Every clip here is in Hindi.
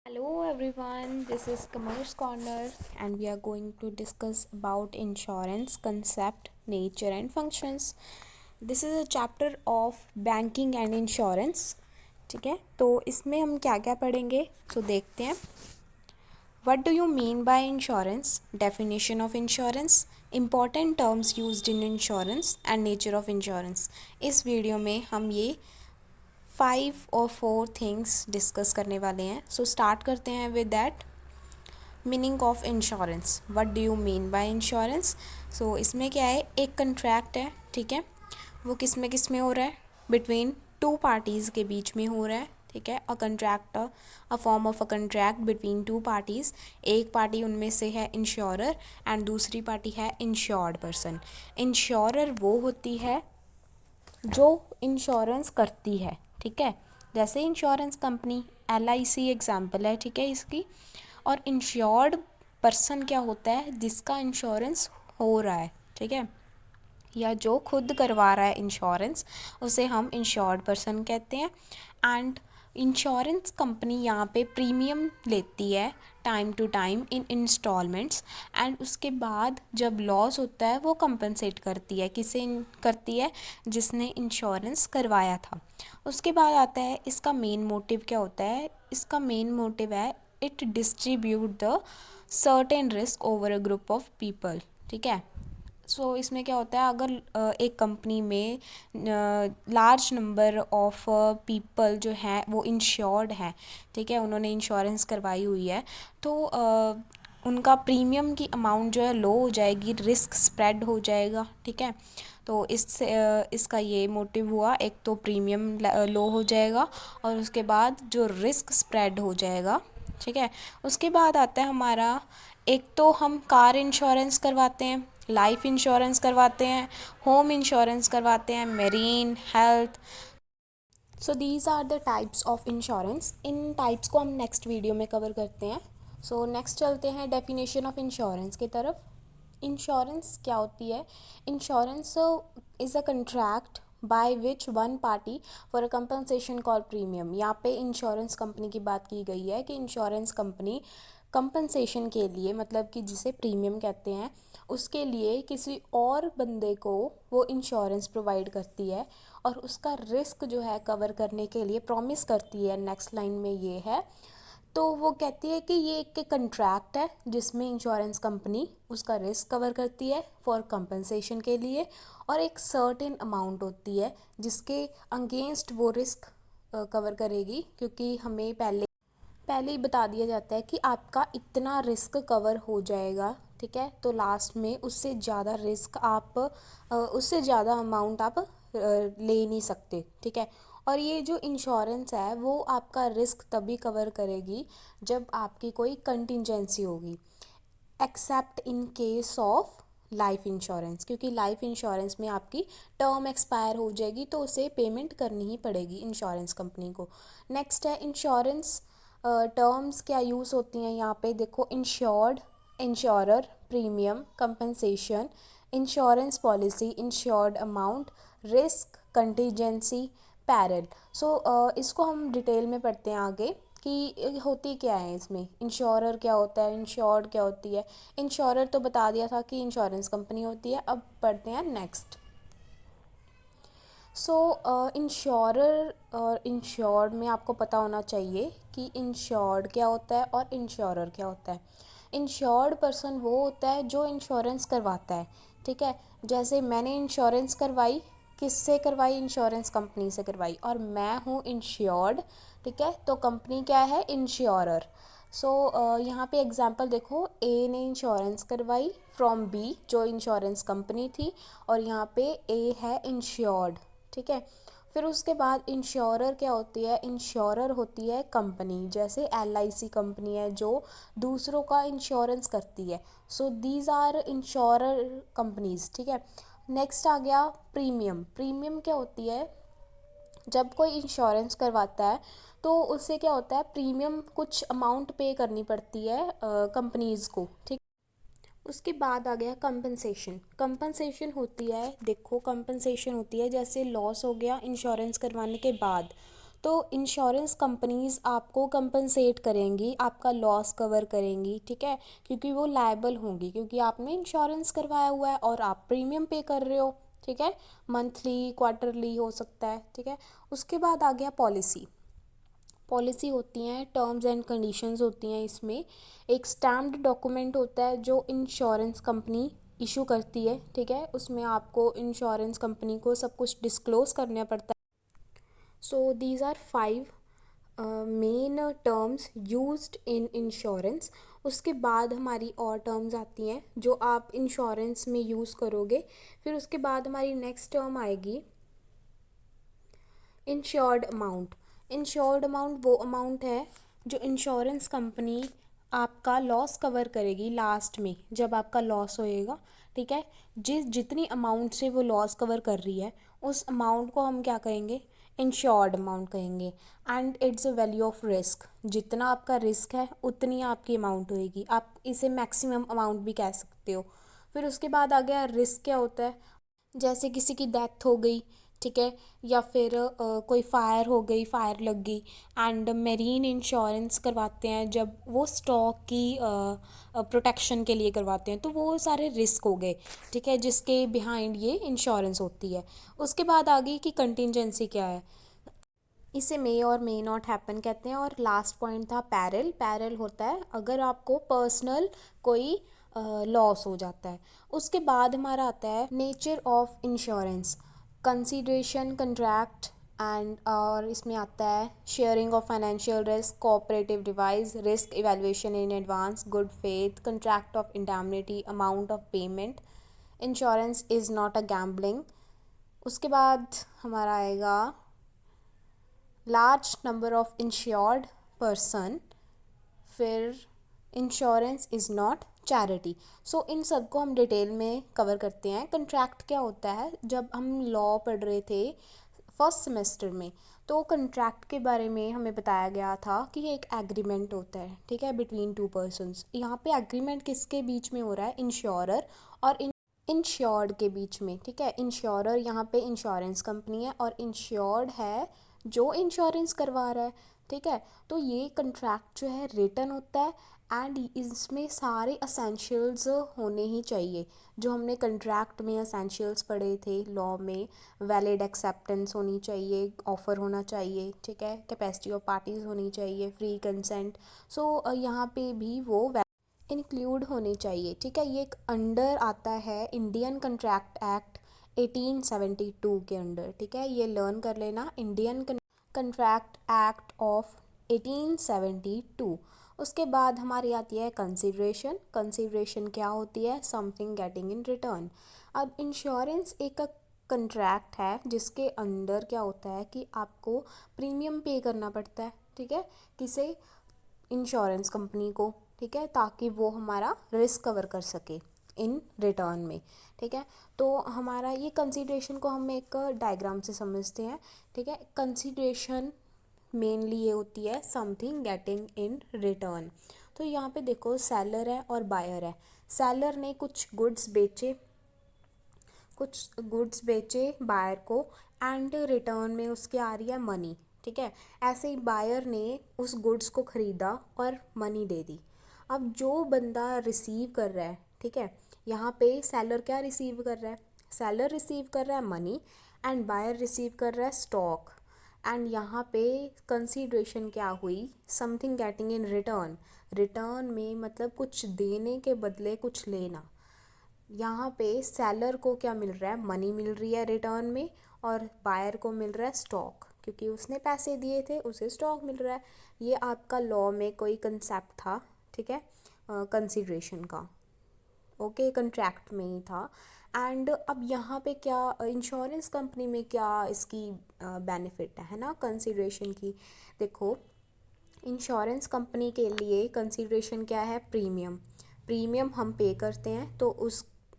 Hello everyone, this is Commerce Corner and we are going to discuss about insurance concept, nature and functions. This is a chapter of banking and insurance. ठीक है, तो इसमें हम क्या क्या पढ़ेंगे तो देखते हैं. What do you mean by insurance? Definition of insurance, important terms used in insurance and nature of insurance. इस वीडियो में हम ये 5 or 4 थिंग्स डिस्कस करने वाले हैं. सो स्टार्ट करते हैं with that. Meaning of insurance. What do you mean by insurance? So इसमें क्या है, एक कंट्रैक्ट है, ठीक है, वो किस में हो रहा है, बिटवीन टू पार्टीज़ के बीच में हो रहा है, ठीक है. A contract, a form of a contract between two parties. एक पार्टी उनमें से है इंश्योरर एंड दूसरी पार्टी है इंश्योर्ड पर्सन. इंश्योरर वो होती है जो इंश्योरेंस करती है, ठीक है, जैसे इंश्योरेंस कंपनी LIC एग्जाम्पल है, ठीक है, इसकी. और इंश्योर्ड पर्सन क्या होता है, जिसका इंश्योरेंस हो रहा है, ठीक है, या जो खुद करवा रहा है इंश्योरेंस, उसे हम इंश्योर्ड पर्सन कहते हैं. एंड इंश्योरेंस कंपनी यहाँ पे प्रीमियम लेती है time to time in installments. And उसके बाद जब लॉस होता है वो कंपनसेट करती है. किसे करती है? जिसने इंश्योरेंस करवाया था. उसके बाद आता है इसका मेन मोटिव क्या होता है. इसका मेन मोटिव है it distribute the certain risk over a group of people, ठीक है. सो इसमें क्या होता है, अगर एक कंपनी में लार्ज नंबर ऑफ पीपल जो हैं वो इंश्योर्ड हैं, ठीक है, उन्होंने इंश्योरेंस करवाई हुई है, तो उनका प्रीमियम की अमाउंट जो है लो हो जाएगी, रिस्क स्प्रेड हो जाएगा, ठीक है. तो इससे इसका ये मोटिव हुआ, एक तो प्रीमियम लो हो जाएगा और उसके बाद जो रिस्क स्प्रेड हो जाएगा, ठीक है. उसके बाद आता है हमारा, एक तो हम कार इंश्योरेंस करवाते हैं, लाइफ इंश्योरेंस करवाते हैं, होम इंश्योरेंस करवाते हैं, marine, health. So these are the types of insurance. इन टाइप्स को हम नेक्स्ट वीडियो में कवर करते हैं. सो नेक्स्ट चलते हैं डेफिनेशन ऑफ इंश्योरेंस की तरफ. इंश्योरेंस क्या होती है? Insurance is a contract by which one party for a compensation call premium. यहाँ पे इंश्योरेंस कंपनी की बात की गई है कि इंश्योरेंस कंपनी कंपनसेशन के लिए, मतलब कि जिसे प्रीमियम कहते हैं, उसके लिए किसी और बंदे को वो इंश्योरेंस प्रोवाइड करती है और उसका रिस्क जो है कवर करने के लिए प्रॉमिस करती है. नेक्स्ट लाइन में ये है, तो वो कहती है कि ये एक कंट्रैक्ट है जिसमें इंश्योरेंस कंपनी उसका रिस्क कवर करती है फॉर कंपनसेशन के लिए, और एक सर्टेन अमाउंट होती है जिसके अगेंस्ट वो रिस्क कवर करेगी, क्योंकि हमें पहले पहले ही बता दिया जाता है कि आपका इतना रिस्क कवर हो जाएगा, ठीक है. तो लास्ट में उससे ज़्यादा रिस्क आप उससे ज़्यादा अमाउंट आप ले नहीं सकते, ठीक है. और ये जो इंश्योरेंस है वो आपका रिस्क तभी कवर करेगी जब आपकी कोई कंटिजेंसी होगी, accept in case of life insurance, क्योंकि लाइफ इंश्योरेंस में आपकी टर्म एक्सपायर हो जाएगी तो उसे पेमेंट करनी ही पड़ेगी इंश्योरेंस कंपनी को. नेक्स्ट है इंश्योरेंस टर्म्स क्या यूज़ होती हैं यहाँ पे. देखो, insured, insurer, premium, compensation, insurance policy, insured amount, risk, contingency, peril. So इसको हम डिटेल में पढ़ते हैं आगे कि होती क्या है इसमें. इंश्योरर क्या होता है, इंश्योर्ड क्या होती है. इंश्योरर तो बता दिया था कि इंश्योरेंस कंपनी होती है. अब पढ़ते हैं नेक्स्ट. सो इंश्योरर और इंश्योर्ड में आपको पता होना चाहिए कि इंश्योर्ड क्या होता है और इंश्योरर क्या होता है. इंश्योर्ड पर्सन वो होता है जो इंश्योरेंस करवाता है, ठीक है. जैसे मैंने इंश्योरेंस करवाई, किससे करवाई? इंश्योरेंस कंपनी से करवाई, और मैं हूँ इंश्योर्ड, ठीक है. तो कंपनी क्या है? इंश्योरर. सो यहाँ पे एग्जांपल देखो, ए ने इंश्योरेंस करवाई फ्रॉम बी जो इंश्योरेंस कंपनी थी, और यहाँ पे ए है इंश्योर्ड, ठीक है. फिर उसके बाद इंश्योरर क्या होती है? इंश्योरर होती है कंपनी, जैसे LIC कंपनी है जो दूसरों का इंश्योरेंस करती है. So these are insurer companies, ठीक है. नेक्स्ट आ गया प्रीमियम. प्रीमियम क्या होती है? जब कोई इंश्योरेंस करवाता है तो उससे क्या होता है, प्रीमियम कुछ अमाउंट पे करनी पड़ती है कंपनीज़ को, ठीक. उसके बाद आ गया कंपनसेशन. कंपनसेशन होती है, देखो कंपनसेशन होती है जैसे लॉस हो गया इंश्योरेंस करवाने के बाद, तो इंश्योरेंस कंपनीज़ आपको कंपनसेट करेंगी, आपका लॉस कवर करेंगी, ठीक है, क्योंकि वो लायबल होंगी, क्योंकि आपने इंश्योरेंस करवाया हुआ है और आप प्रीमियम पे कर रहे हो, ठीक है, मंथली क्वार्टरली हो सकता है, ठीक है। उसके बाद आ गया पॉलिसी। पॉलिसी होती हैं, टर्म्स एंड कंडीशंस होती हैं, इसमें एक स्टैम्प्ड डॉक्यूमेंट होता है जो इंश्योरेंस कंपनी इशू करती है, ठीक है। उसमें आपको इंश्योरेंस कंपनी को सब कुछ डिस्क्लोज़ करना पड़ता है। So these are 5 main terms used in insurance. उसके बाद हमारी और टर्म्स आती हैं जो आप इंश्योरेंस में यूज़ करोगे। फिर उसके बाद हमारी नेक्स्ट टर्म आएगी इंश्योर्ड अमाउंट। इंश्योर्ड अमाउंट वो अमाउंट है जो इंश्योरेंस कंपनी आपका लॉस कवर करेगी लास्ट में, जब आपका लॉस होएगा, ठीक है। जितनी अमाउंट से वो लॉस कवर कर रही है उस अमाउंट को हम क्या कहेंगे, इंश्योर्ड अमाउंट कहेंगे। And it's a value of risk, जितना आपका रिस्क है उतनी आपकी अमाउंट होएगी, आप इसे मैक्सिमम अमाउंट भी कह सकते हो। फिर उसके बाद आ गया रिस्क। क्या होता है, जैसे किसी की डेथ हो गई, ठीक है, या फिर कोई फायर हो गई, फायर लग गई, एंड मेरीन इंश्योरेंस करवाते हैं जब वो स्टॉक की प्रोटेक्शन के लिए करवाते हैं, तो वो सारे रिस्क हो गए, ठीक है, जिसके बिहाइंड ये इंश्योरेंस होती है। उसके बाद आ गई कि कंटिजेंसी क्या है, इसे मे और मे नॉट हैपन कहते हैं। और लास्ट पॉइंट था पैरल। पैरल होता है अगर आपको पर्सनल कोई लॉस हो जाता है। उसके बाद हमारा आता है nature of insurance, consideration, contract and, और इसमें आता है sharing of financial risk, cooperative device, risk evaluation in advance, good faith, contract of indemnity, amount of payment, insurance is not a gambling. उसके बाद हमारा आएगा large number of insured person, फिर insurance is not charity. So इन सब को हम डिटेल में कवर करते हैं। कंट्रैक्ट क्या होता है, जब हम लॉ पढ़ रहे थे फर्स्ट सेमेस्टर में, तो कंट्रैक्ट के बारे में हमें बताया गया था कि ये एक एग्रीमेंट होता है, ठीक है, बिटवीन टू पर्सन्स। यहाँ पे एग्रीमेंट किसके बीच में हो रहा है, इंश्योरर और इंश्योर्ड के बीच में, ठीक है। इंश्योरर यहाँ पे इंश्योरेंस कंपनी है और इंश्योर्ड है जो इंश्योरेंस करवा रहा है, ठीक है। तो ये कंट्रैक्ट जो है रिटन होता है एंड इसमें सारे असेंशियल्स होने ही चाहिए जो हमने कंट्रैक्ट में असेंशियल्स पढ़े थे लॉ में। वैलिड एक्सेप्टेंस होनी चाहिए, ऑफ़र होना चाहिए, ठीक है, कैपेसिटी ऑफ पार्टीज़ होनी चाहिए, फ्री कंसेंट। सो यहाँ पे भी वो इंक्लूड होने चाहिए, ठीक है। ये एक अंडर आता है इंडियन कंट्रैक्ट एक्ट 1872 के अंडर, ठीक है, ये लर्न कर लेना, इंडियन कंट्रैक्ट एक्ट ऑफ 1872। उसके बाद हमारी आती है कंसिडरेशन। कंसिडरेशन क्या होती है, समथिंग गेटिंग इन रिटर्न। अब इंश्योरेंस एक कंट्रैक्ट है जिसके अंदर क्या होता है कि आपको प्रीमियम पे करना पड़ता है, ठीक है, किसे, इंश्योरेंस कंपनी को, ठीक है, ताकि वो हमारा रिस्क कवर कर सके इन रिटर्न में, ठीक है। तो हमारा ये कंसीडरेशन को हम एक डायग्राम से समझते हैं, ठीक है। कंसीडरेशन मेनली ये होती है समथिंग गेटिंग इन रिटर्न। तो यहाँ पे देखो सेलर है और बायर है। सेलर ने कुछ गुड्स बेचे बायर को एंड रिटर्न में उसके आ रही है मनी, ठीक है। ऐसे ही बायर ने उस गुड्स को ख़रीदा और मनी दे दी। अब जो बंदा रिसीव कर रहा है, ठीक है, यहाँ पे सेलर क्या रिसीव कर रहा है, सेलर रिसीव कर रहा है मनी एंड बायर रिसीव कर रहा है स्टॉक। एंड यहाँ पे कंसीडरेशन क्या हुई, something getting in return. Return में मतलब कुछ देने के बदले कुछ लेना। यहाँ पे सेलर को क्या मिल रहा है, मनी मिल रही है रिटर्न में, और बायर को मिल रहा है स्टॉक, क्योंकि उसने पैसे दिए थे उसे स्टॉक मिल रहा है। ये आपका लॉ में कोई कंसेप्ट था, ठीक है, कंसीडरेशन का, ओके, कंट्रैक्ट में ही था। एंड अब यहाँ पे क्या इंश्योरेंस कंपनी में क्या इसकी बेनिफिट है ना कंसीडरेशन की। देखो, इंश्योरेंस कंपनी के लिए कंसीडरेशन क्या है, प्रीमियम। प्रीमियम हम पे करते हैं तो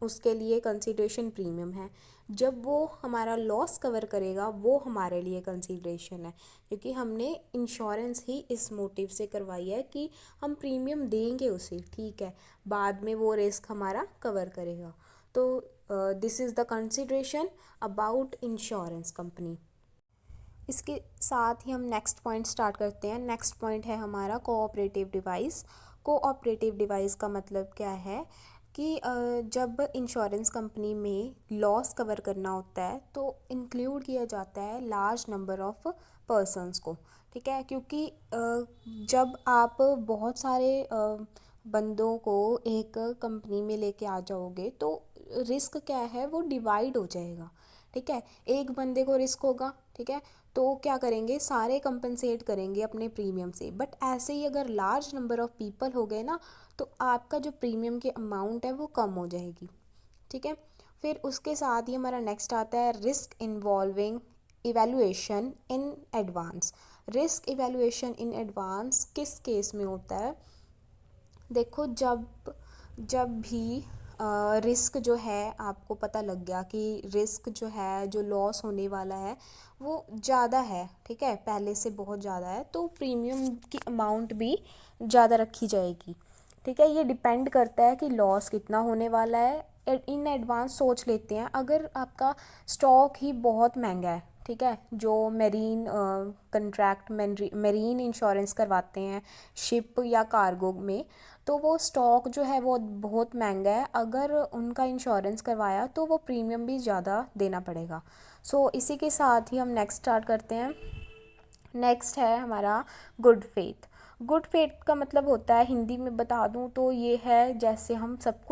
उसके लिए कंसीडरेशन प्रीमियम है। जब वो हमारा लॉस कवर करेगा वो हमारे लिए कंसीडरेशन है, क्योंकि हमने इंश्योरेंस ही इस मोटिव से करवाई है कि हम प्रीमियम देंगे उसे, ठीक है, बाद में वो रिस्क हमारा कवर करेगा। तो this is the consideration about insurance company. इसके साथ ही हम नेक्स्ट पॉइंट स्टार्ट करते हैं। नेक्स्ट पॉइंट है हमारा कोऑपरेटिव डिवाइस। कोऑपरेटिव डिवाइस का मतलब क्या है कि जब इंश्योरेंस कंपनी में लॉस कवर करना होता है तो इंक्लूड किया जाता है लार्ज नंबर ऑफ पर्सन्स को, ठीक है। क्योंकि जब आप बहुत सारे बंदों को एक कंपनी में लेके आ जाओगे तो रिस्क क्या है वो डिवाइड हो जाएगा, ठीक है। एक बंदे को रिस्क होगा, ठीक है, तो क्या करेंगे सारे कंपनसेट करेंगे अपने प्रीमियम से। बट ऐसे ही अगर लार्ज नंबर ऑफ पीपल हो गए ना तो आपका जो प्रीमियम की अमाउंट है वो कम हो जाएगी, ठीक है। फिर उसके साथ ही हमारा नेक्स्ट आता है risk involving evaluation in advance. Risk evaluation in advance किस केस में होता है? देखो, जब जब भी रिस्क जो है आपको पता लग गया कि रिस्क जो है जो लॉस होने वाला है वो ज़्यादा है, ठीक है, पहले से बहुत ज़्यादा है, तो प्रीमियम की अमाउंट भी ज़्यादा रखी जाएगी, ठीक है। ये डिपेंड करता है कि लॉस कितना होने वाला है। इन एडवांस सोच लेते हैं अगर आपका स्टॉक ही बहुत महंगा है, ठीक है, जो मेरीन कंट्रैक्ट मेरीन इंश्योरेंस करवाते हैं शिप या कार्गो में, तो वो स्टॉक जो है वो बहुत महंगा है। अगर उनका इंश्योरेंस करवाया तो वो प्रीमियम भी ज़्यादा देना पड़ेगा। सो इसी के साथ ही हम नेक्स्ट स्टार्ट करते हैं। नेक्स्ट है हमारा गुड फेथ। गुड फेथ का मतलब होता है, हिंदी में बता दूं तो ये है जैसे हम सब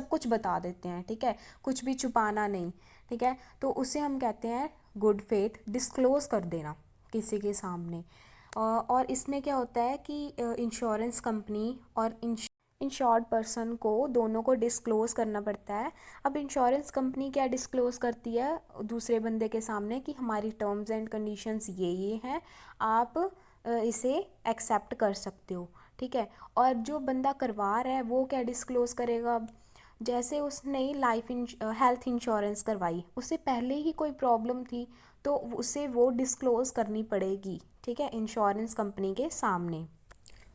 कुछ बता देते हैं, ठीक है, कुछ भी छुपाना नहीं, ठीक है, तो उसे हम कहते हैं गुड फेथ, डिस्क्लोज़ कर देना किसी के सामने। और इसमें क्या होता है कि इंश्योरेंस कंपनी और इंश्योर्ड पर्सन को दोनों को डिस्क्लोज़ करना पड़ता है। अब इंश्योरेंस कंपनी क्या डिस्क्लोज़ करती है दूसरे बंदे के सामने कि हमारी टर्म्स एंड कंडीशंस ये हैं, आप इसे एक्सेप्ट कर सकते हो, ठीक है। और जो बंदा करवा रहा है वो क्या डिस्क्लोज़ करेगा? अब जैसे उसने हेल्थ इंश्योरेंस करवाई, उससे पहले ही कोई प्रॉब्लम थी तो उसे वो डिस्क्लोज़ करनी पड़ेगी, ठीक है, इंश्योरेंस कंपनी के सामने।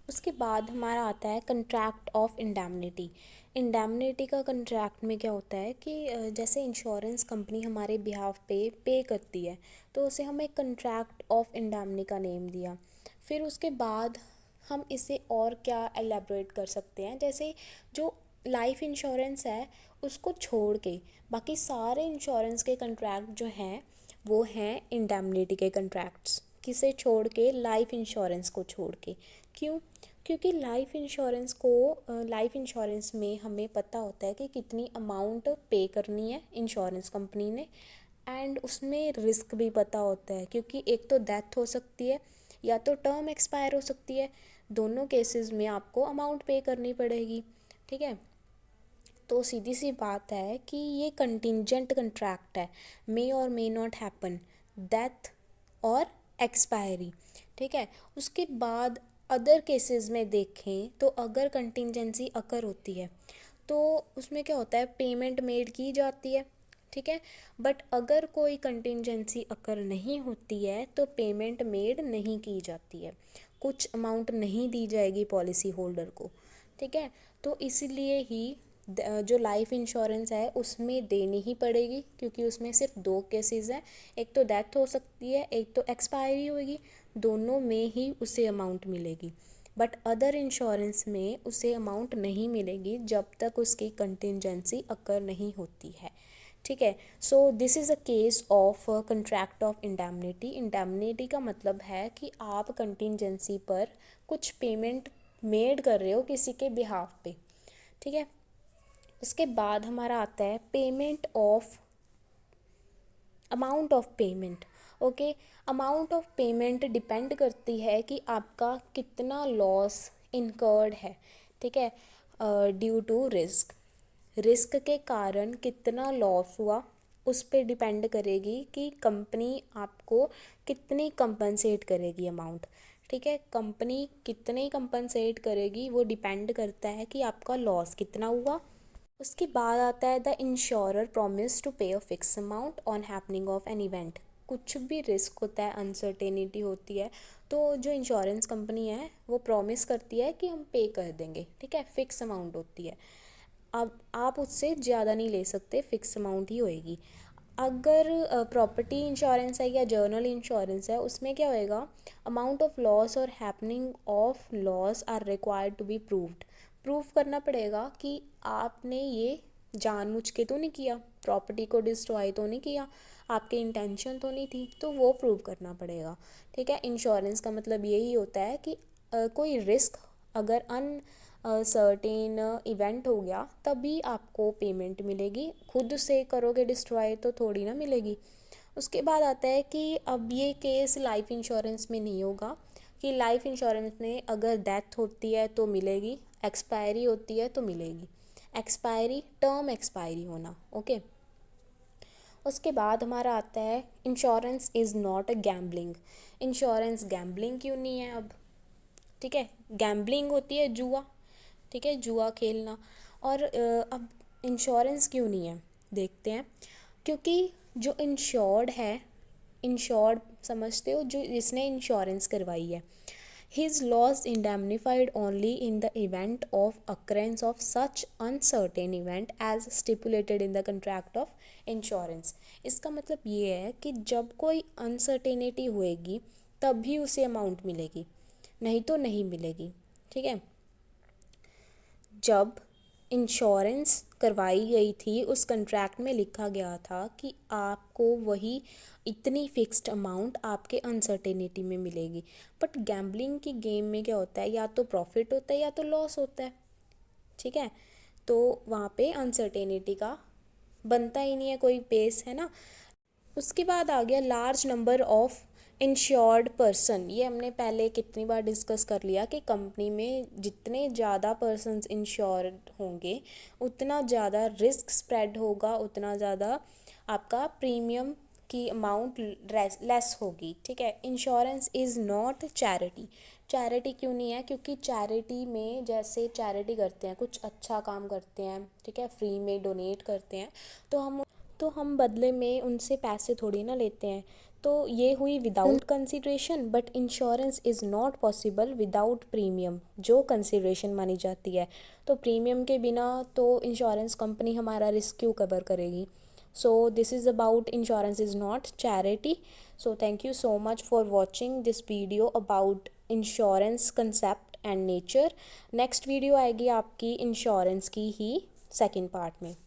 उसके बाद हमारा आता है कंट्रैक्ट ऑफ इंडेमनिटी। इंडेमनिटी का कंट्रैक्ट में क्या होता है कि जैसे इंश्योरेंस कंपनी हमारे बिहाफ पे करती है तो उसे हम एक कंट्रैक्ट ऑफ इंडेमनिटी का नेम दिया। फिर उसके बाद हम इसे और क्या एलेबरेट कर सकते हैं, जैसे जो लाइफ इंश्योरेंस है उसको छोड़ के बाकी सारे इंश्योरेंस के कंट्रैक्ट जो हैं वो हैं इंडेमनिटी के कंट्रैक्ट्स। किसे छोड़ के? लाइफ इंश्योरेंस को छोड़ के। क्यों? क्योंकि लाइफ इंश्योरेंस में हमें पता होता है कि कितनी अमाउंट पे करनी है इंश्योरेंस कंपनी ने, एंड उसमें रिस्क भी पता होता है क्योंकि एक तो डेथ हो सकती है या तो टर्म एक्सपायर हो सकती है, दोनों केसेस में आपको अमाउंट पे करनी पड़ेगी, ठीक है। तो सीधी सी बात है कि ये कंटिंजेंट कंट्रैक्ट है, मे और मे नॉट हैपन, डेथ और एक्सपायरी, ठीक है। उसके बाद अदर केसेस में देखें तो अगर कंटिंजेंसी अकर होती है तो उसमें क्या होता है, पेमेंट मेड की जाती है, ठीक है। बट अगर कोई कंटिंजेंसी अकर नहीं होती है तो पेमेंट मेड नहीं की जाती है, कुछ अमाउंट नहीं दी जाएगी पॉलिसी होल्डर को, ठीक है। तो इसलिए ही जो लाइफ इंश्योरेंस है उसमें देनी ही पड़ेगी क्योंकि उसमें सिर्फ दो केसेस हैं, एक तो डेथ हो सकती है, एक तो एक्सपायरी होगी, दोनों में ही उसे अमाउंट मिलेगी। बट अदर इंश्योरेंस में उसे अमाउंट नहीं मिलेगी जब तक उसकी कंटिंजेंसी अकर नहीं होती है, ठीक है। So this is a case of contract of indemnity. Indemnity का मतलब है कि आप कंटिंजेंसी पर कुछ पेमेंट मेड कर रहे हो किसी के बिहाफ पे, ठीक है। उसके बाद हमारा आता है payment of amount of payment. Okay, amount of payment depend करती है कि आपका कितना लॉस इनकर्ड है, ठीक है, ड्यू टू रिस्क के कारण कितना लॉस हुआ उस पर डिपेंड करेगी कि कंपनी आपको कितनी कंपनसेट करेगी अमाउंट, ठीक है। कंपनी कितनी कंपनसेट करेगी वो डिपेंड करता है कि आपका लॉस कितना हुआ। उसके बाद आता है द इंश्योरर प्रॉमिस टू पे a fix amount on happening of an event. कुछ भी रिस्क होता है, अनसर्टेनिटी होती है, तो जो इंश्योरेंस कंपनी है वो प्रॉमिस करती है कि हम पे कर देंगे, ठीक है, फिक्स अमाउंट होती है। अब आप उससे ज़्यादा नहीं ले सकते, फिक्स अमाउंट ही होएगी। अगर प्रॉपर्टी इंश्योरेंस है या जर्नल इंश्योरेंस है, उसमें क्या होएगा, अमाउंट ऑफ लॉस और happening of loss are required to be proved. Prove करना पड़ेगा कि आपने ये जानबूझ के तो नहीं किया, प्रॉपर्टी को डिस्ट्रॉय तो नहीं किया, आपकी इंटेंशन तो नहीं थी, तो वो प्रूव करना पड़ेगा। ठीक है, इंश्योरेंस का मतलब यही होता है कि कोई रिस्क अगर सर्टेन इवेंट हो गया तभी आपको पेमेंट मिलेगी, खुद से करोगे डिस्ट्रॉय तो थोड़ी ना मिलेगी। उसके बाद आता है कि अब ये केस लाइफ इंश्योरेंस में नहीं होगा, कि लाइफ इंश्योरेंस में अगर डेथ होती है तो मिलेगी, एक्सपायरी होती है तो मिलेगी। एक्सपायरी टर्म एक्सपायरी होना, ओके। उसके बाद हमारा आता है insurance is not a gambling. Insurance gambling क्यों नहीं है अब? ठीक है, गैम्बलिंग होती है जुआ, ठीक है, जुआ खेलना। और अब इंश्योरेंस क्यों नहीं है, देखते हैं। क्योंकि जो इंश्योर्ड है, इंश्योर्ड समझते हो, जो जिसने इंश्योरेंस करवाई है, his loss indemnified only in the event of occurrence of such uncertain event as stipulated in the contract of insurance। इसका मतलब ये है कि जब कोई अनसर्टेनिटी होएगी तभी उसे अमाउंट मिलेगी, नहीं तो नहीं मिलेगी। ठीक है, जब इंश्योरेंस करवाई गई थी उस कंट्रैक्ट में लिखा गया था कि आपको वही इतनी फिक्स्ड अमाउंट आपके अनसर्टेनिटी में मिलेगी। बट गैम्बलिंग की गेम में क्या होता है, या तो प्रॉफिट होता है या तो लॉस होता है। ठीक है, तो वहाँ पे अनसर्टेनिटी का बनता ही नहीं है कोई बेस, है ना। उसके बाद आ गया large number of insured person. ये हमने पहले कितनी बार डिस्कस कर लिया कि कंपनी में जितने ज़्यादा पर्सन्स इंश्योर्ड होंगे उतना ज़्यादा रिस्क स्प्रेड होगा, उतना ज़्यादा आपका प्रीमियम की अमाउंट लेस होगी। ठीक है, insurance is not charity. Charity क्यों नहीं है? क्योंकि चैरिटी में जैसे चैरिटी करते हैं, कुछ अच्छा काम करते हैं, ठीक है, फ्री में डोनेट करते हैं, तो हम बदले में उनसे पैसे थोड़ी ना लेते हैं। तो ये हुई without consideration. But insurance is not possible without premium, जो कंसिड्रेशन मानी जाती है। तो प्रीमियम के बिना तो इंश्योरेंस कंपनी हमारा रिस्क क्यों कवर करेगी? So this is about insurance is not charity. So thank you so much for watching this video about insurance concept and nature. Next video आएगी आपकी इंश्योरेंस की ही सेकेंड पार्ट में।